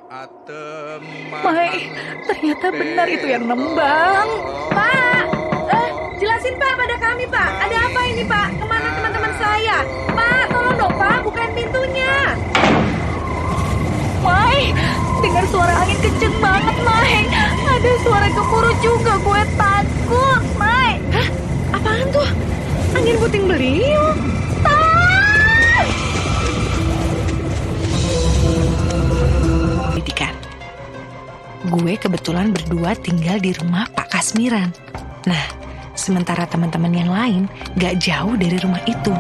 Mai, ternyata benar itu yang nembang. Pak, jelasin Pak pada kami Pak. Ada apa ini Pak? Kemana teman-teman saya? Pak, tolong dong Pak, bukain pintunya. Mai, dengar suara angin kenceng banget, Mai. Ada suara gemuruh juga, gue takut, Mai. Hah? Apaan tuh? Angin puting beliung. Gue kebetulan berdua tinggal di rumah Pak Kasmiran. Nah, sementara teman-teman yang lain gak jauh dari rumah itu.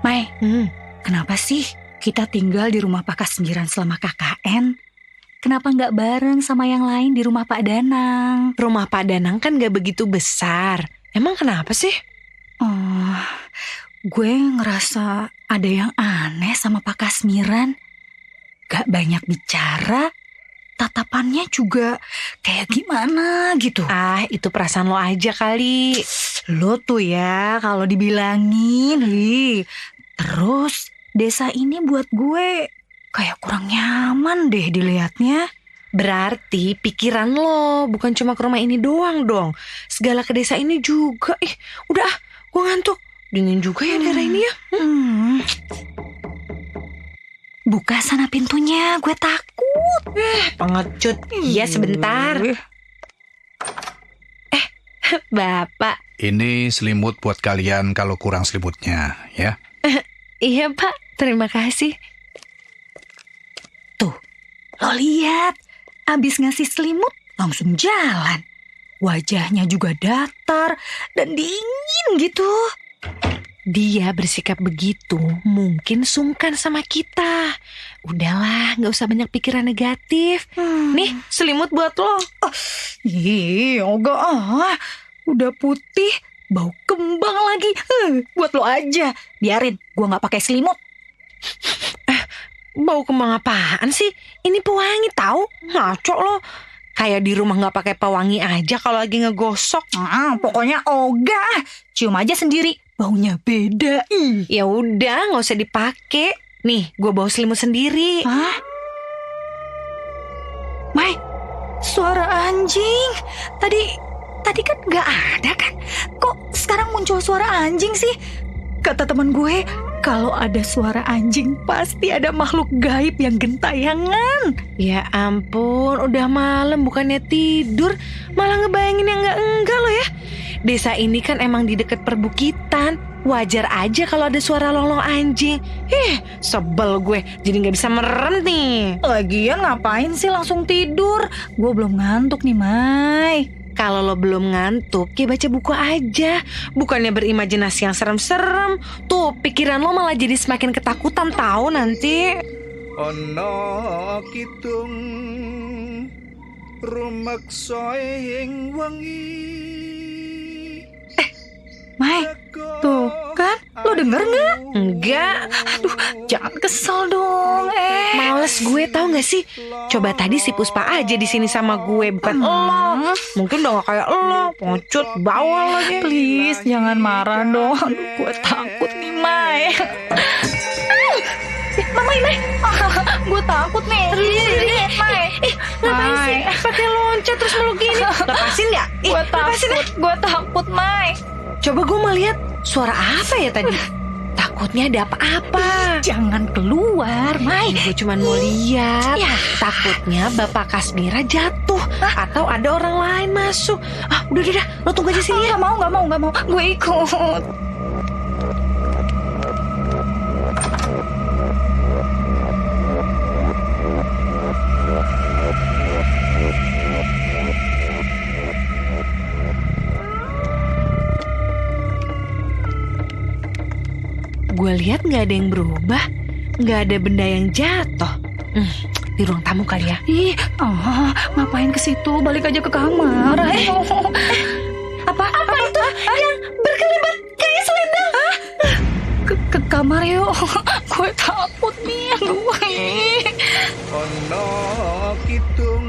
Mai, kenapa sih kita tinggal di rumah Pak Kasmiran selama KKN? Kenapa nggak bareng sama yang lain di rumah Pak Danang? Rumah Pak Danang kan gak begitu besar. Emang kenapa sih? Gue ngerasa ada yang aneh sama Pak Kasmiran. Gak banyak bicara, tatapannya juga kayak gimana gitu. Ah, itu perasaan lo aja kali. Lo tuh ya kalau dibilangin, terus desa ini buat gue kayak kurang nyaman deh dilihatnya. Berarti pikiran lo bukan cuma ke rumah ini doang dong. Segala ke desa ini juga. Udah gue ngantuk. Dingin juga ya daerah ini ya. Buka sana pintunya, gue takut. Pengecut. Iya sebentar. Bapak. Ini selimut buat kalian kalau kurang selimutnya, ya. Iya Pak, terima kasih. Tuh, lo lihat, abis ngasih selimut langsung jalan. Wajahnya juga datar dan dingin gitu. Dia bersikap begitu mungkin sungkan sama kita. Udahlah, gak usah banyak pikiran negatif. Nih, selimut buat lo. Enggak udah putih, bau kembang lagi. Buat lo aja, biarin gue gak pakai selimut. Bau kembang apaan sih? Ini pewangi tahu? Ngaco lo. Kayak di rumah gak pakai pewangi aja kalau lagi ngegosok. Pokoknya ogah. Cium aja sendiri. Baunya beda. Ya udah, gak usah dipakai. Nih, gue bawa selimut sendiri. Hah? Mai, suara anjing. Tadi kan gak ada kan? Kok sekarang muncul suara anjing sih? Kata teman gue, kalau ada suara anjing pasti ada makhluk gaib yang gentayangan. Ya ampun, udah malam bukannya tidur, malah ngebayangin yang enggak lo ya. Desa ini kan emang di dekat perbukitan, wajar aja kalau ada suara longlong anjing. Sebel gue, jadi gak bisa merem nih. Lagian ngapain sih langsung tidur? Gue belum ngantuk nih, Mai. Kalau lo belum ngantuk, ya baca buku aja. Bukannya berimajinasi yang serem-serem. Tuh, pikiran lo malah jadi semakin ketakutan tahu nanti. Ono kitung rumeksa ing wengi. Mai, tuh kan? Lo denger nggak? Enggak. Aduh, jangan kesel dong. Males gue, tahu nggak sih? Coba tadi si Puspa aja di sini sama gue, bukan lo. Mungkin udah gak kayak lo, pengecut, bawal lagi. Please, jangan marah dong. Aduh, gue takut nih, Mai. Mama ini, gue takut nih. Mai. Ngapain sih? Pakai loncat terus meluk gini. Lepasin nggak? Gue takut, Mai. Coba gue mau lihat suara apa ya tadi. Takutnya ada apa-apa. Jangan keluar, Mai. Gue cuma mau lihat. Takutnya Bapak Kasmira jatuh atau ada orang lain masuk. Udah, lo tunggu aja sini ya. Gak mau. Gue ikut. Gue lihat nggak ada yang berubah, nggak ada benda yang jatuh. Di ruang tamu kali ya. Ngapain ke situ? Balik aja ke kamar. Apa itu? Yang berkelibat kayak selendang. Ke kamar yuk. Gue takut nih. Aduh. Ono kidung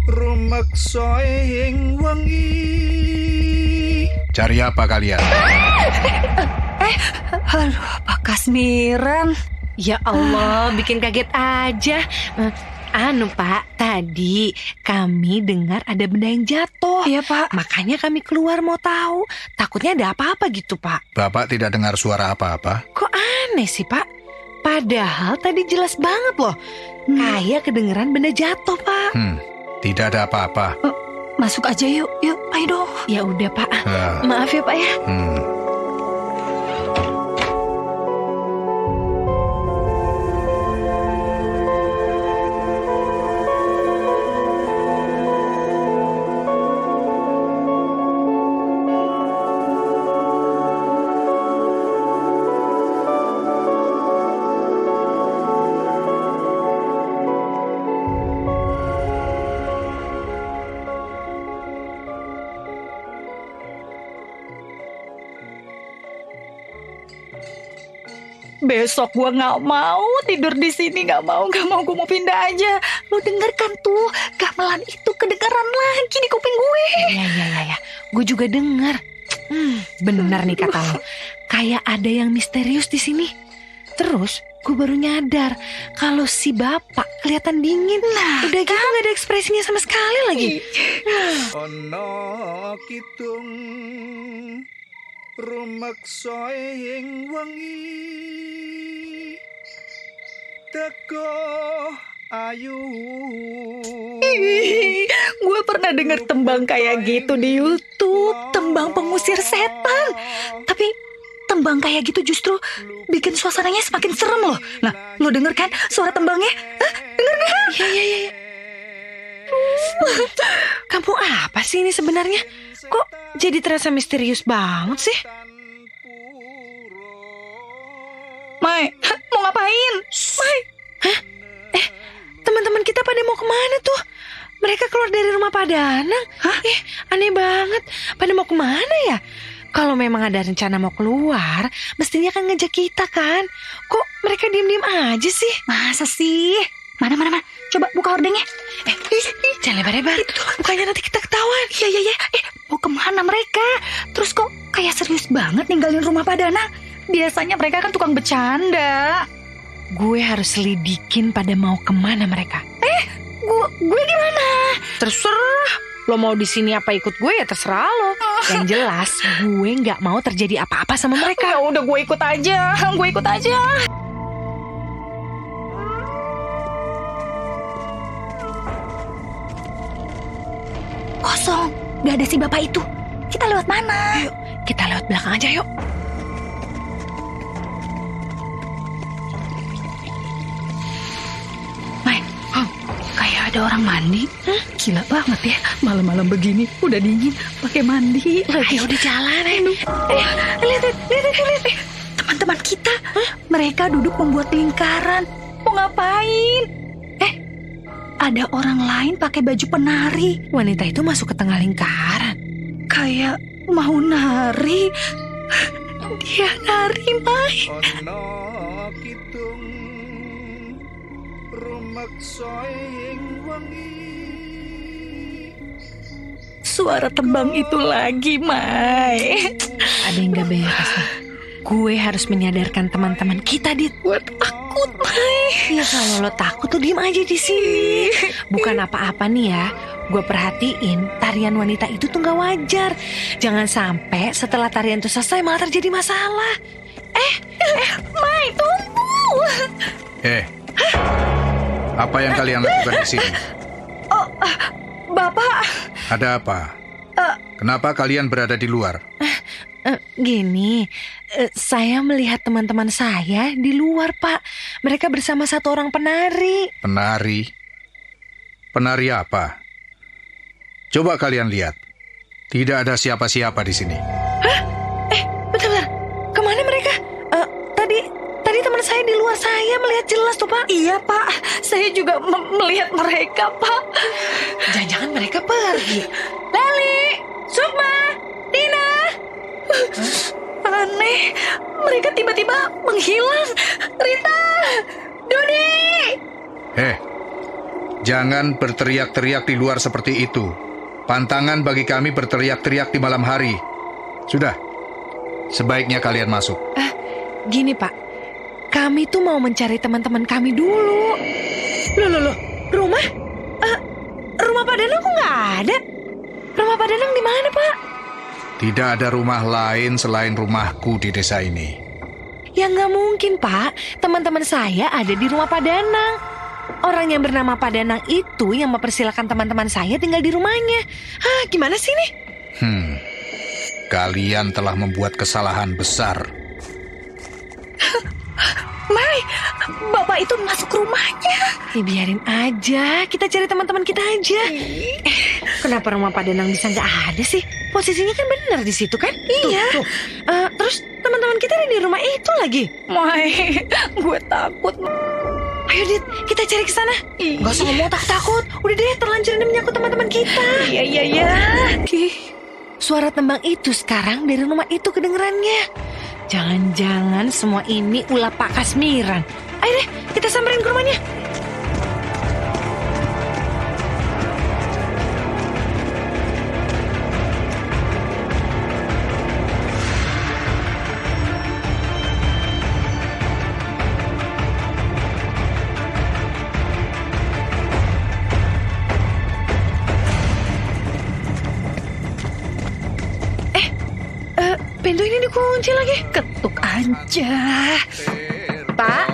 rumeksa ing wengi. Cari apa kalian? Aduh, Pak Kasmiran. Ya Allah, bikin kaget aja. Pak, tadi kami dengar ada benda yang jatuh. Iya, Pak. Makanya kami keluar mau tahu. Takutnya ada apa-apa gitu, Pak. Bapak tidak dengar suara apa-apa? Kok aneh sih, Pak? Padahal tadi jelas banget loh. Kayak kedengeran benda jatuh, Pak. Tidak ada apa-apa. Masuk aja yuk, ayo dong. Ya udah, Pak. Maaf ya, Pak ya. Besok gua nggak mau tidur di sini, nggak mau, gua mau pindah aja. Lo denger kan tuh, gamelan itu kedengeran lagi di kuping gue. Ya. Gue juga denger. Bener nih kata lo. Kayak ada yang misterius di sini. Terus gue baru nyadar kalau si bapak kelihatan dingin. Udah gitu nggak ada ekspresinya sama sekali lagi. Ono kidung rumeksa ing wengi. Teko ayu. Gue pernah denger tembang kayak gitu di YouTube, tembang pengusir setan. Tapi tembang kayak gitu justru bikin suasananya semakin serem loh. Nah, lo denger kan suara tembangnya? Denger kan? Iya. Kamu apa sih ini sebenarnya? Kok jadi terasa misterius banget sih? Mai, mau ngapain? Mai. Teman-teman kita pada mau kemana tuh? Mereka keluar dari rumah Pak Danang. Aneh banget. Pada mau kemana ya? Kalau memang ada rencana mau keluar, mestinya kan ngajak kita kan? Kok mereka diem-diem aja sih? Masa sih? Mana? Coba buka hordengnya. Jangan lebar-lebar. Bukannya nanti kita ketahuan. Iya. Mau kemana mereka? Terus kok kayak serius banget ninggalin rumah Pak Danang? Biasanya mereka kan tukang bercanda. Gue harus selidikin pada mau kemana mereka. Gue gimana? Terserah. Lo mau di sini apa ikut gue ya terserah lo. Yang jelas gue nggak mau terjadi apa-apa sama mereka. Ya udah gue ikut aja. Kosong, gak ada si bapak itu. Kita lewat mana? Yuk, kita lewat belakang aja yuk. Kayak ada orang mandi. Gila banget ya, malam-malam begini udah dingin pakai mandi lagi. Ayo udah jalan. Lihat. Teman-teman kita, mereka duduk membuat lingkaran. Mau ngapain? Ada orang lain pakai baju penari. Wanita itu masuk ke tengah lingkaran. Kayak mau nari. Dia nari, Mai. Ono kidung rumeksa ing wengi. Suara tembang itu lagi, Mai. Ada yang gak beres nih. Gue harus menyadarkan teman-teman kita, Dit. Gue takut, Mai. Ya kalau lo takut tuh diem aja di sini. Bukan apa-apa nih ya. Gue perhatiin tarian wanita itu tuh gak wajar. Jangan sampai setelah tarian itu selesai malah terjadi masalah. Mai, tunggu. Apa yang kalian lakukan di sini? Bapak. Ada apa? Kenapa kalian berada di luar? Gini, saya melihat teman-teman saya di luar, Pak. Mereka bersama satu orang penari. Penari? Penari apa? Coba kalian lihat. Tidak ada siapa-siapa di sini. Bentar. Kemana mereka? Tadi teman saya di luar, saya melihat jelas tuh, Pak. Iya, Pak. Saya juga melihat mereka, Pak. Jangan-jangan mereka pergi. Leli, Sukma, Tina. Aneh, mereka tiba-tiba menghilang. Rita, Dodi. Jangan berteriak-teriak di luar seperti itu. Pantangan bagi kami berteriak-teriak di malam hari. Sudah, sebaiknya kalian masuk. Gini Pak, kami tuh mau mencari teman-teman kami dulu. Loh, rumah? Rumah Pak Danang kok nggak ada? Rumah Pak Danang di mana Pak? Tidak ada rumah lain selain rumahku di desa ini. Ya nggak mungkin Pak, teman-teman saya ada di rumah Pak Danang. Orang yang bernama Pak Danang itu yang mempersilahkan teman-teman saya tinggal di rumahnya. Gimana sih nih? Kalian telah membuat kesalahan besar. Mai, bapak itu masuk rumahnya. Biarin aja, kita cari teman-teman kita aja. Kenapa rumah Pak Danang bisa nggak ada sih? Posisinya kan benar di situ kan? Iya. Tuh. Terus teman-teman kita ada di rumah itu lagi. Mai, gue takut. Ayo Dit, kita cari ke sana. Gak usah ngomong takut. Udah deh, terlanjur ini menyangkut teman-teman kita. Iya. Suara tembang itu sekarang dari rumah itu kedengerannya. Jangan-jangan semua ini ulah Pak Kasmiran. Ayo deh, kita samperin ke rumahnya. Pintu ini dikunci lagi. Ketuk aja. Pak,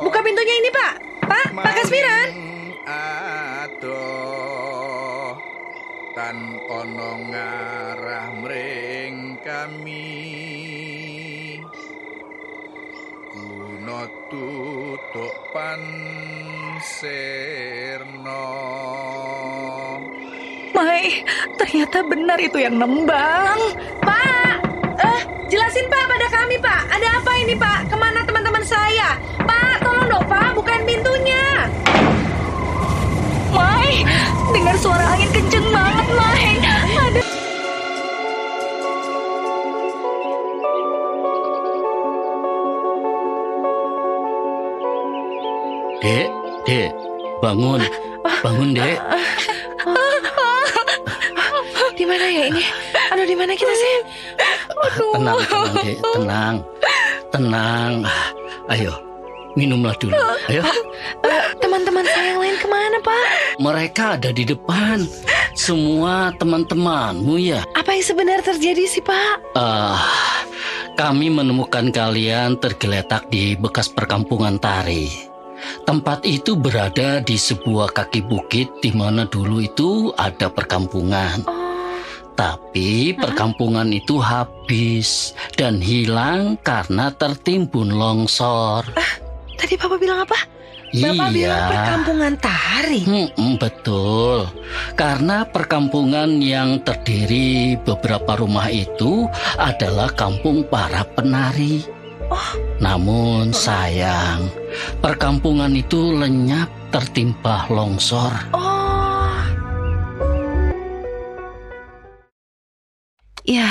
buka pintunya ini Pak. Pak Kasmiran. Aduh, tan ono ngarah mring kami. Kuno tutuk pansirno. Mai, ternyata benar itu yang nembang. Pak, jelasin Pak pada kami Pak. Ada apa ini Pak? Kemana teman-teman saya? Pak, tolong dong Pak, bukain pintunya. Mai, dengar suara angin kenceng banget, Mai. Ada. Dek, bangun, Dek. Di mana ya ini? Aduh, di mana kita sih? Tenang, Dek, tenang. Ayo, minumlah dulu. Ayo. Teman-teman saya yang lain kemana, Pak? Mereka ada di depan. Semua teman-temanmu ya. Apa yang sebenarnya terjadi sih, Pak? Kami menemukan kalian tergeletak di bekas perkampungan tari. Tempat itu berada di sebuah kaki bukit di mana dulu itu ada perkampungan. Tapi perkampungan itu habis dan hilang karena tertimbun longsor. Tadi Bapak bilang apa? Bapak bilang perkampungan tari. Betul. Karena perkampungan yang terdiri beberapa rumah itu adalah kampung para penari. Namun sayang, perkampungan itu lenyap tertimpa longsor. Ya,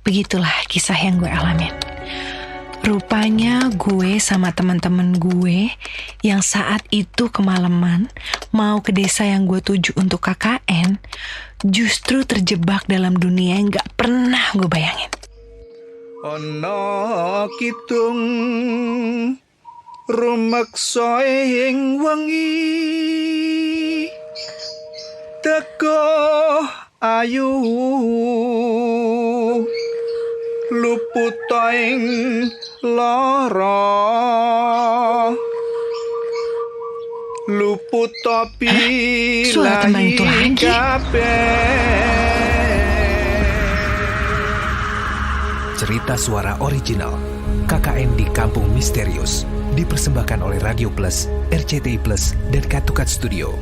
begitulah kisah yang gue alamin. Rupanya gue sama teman-teman gue yang saat itu kemalaman mau ke desa yang gue tuju untuk KKN justru terjebak dalam dunia yang gak pernah gue bayangin. Ana kidung rumeksa ing wengi teka ayu luput ing lara luput tapi Suara tembang itu lagi. Cerita suara original KKN di Kampung Misterius dipersembahkan oleh Radio Plus, RCTI Plus, dan Katukat Studio.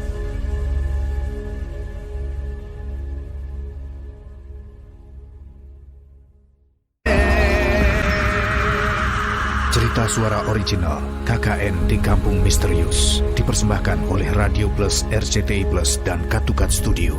Cerita suara original KKN di Kampung Misterius dipersembahkan oleh Radio Plus, RCTI Plus, dan Katukat Studio.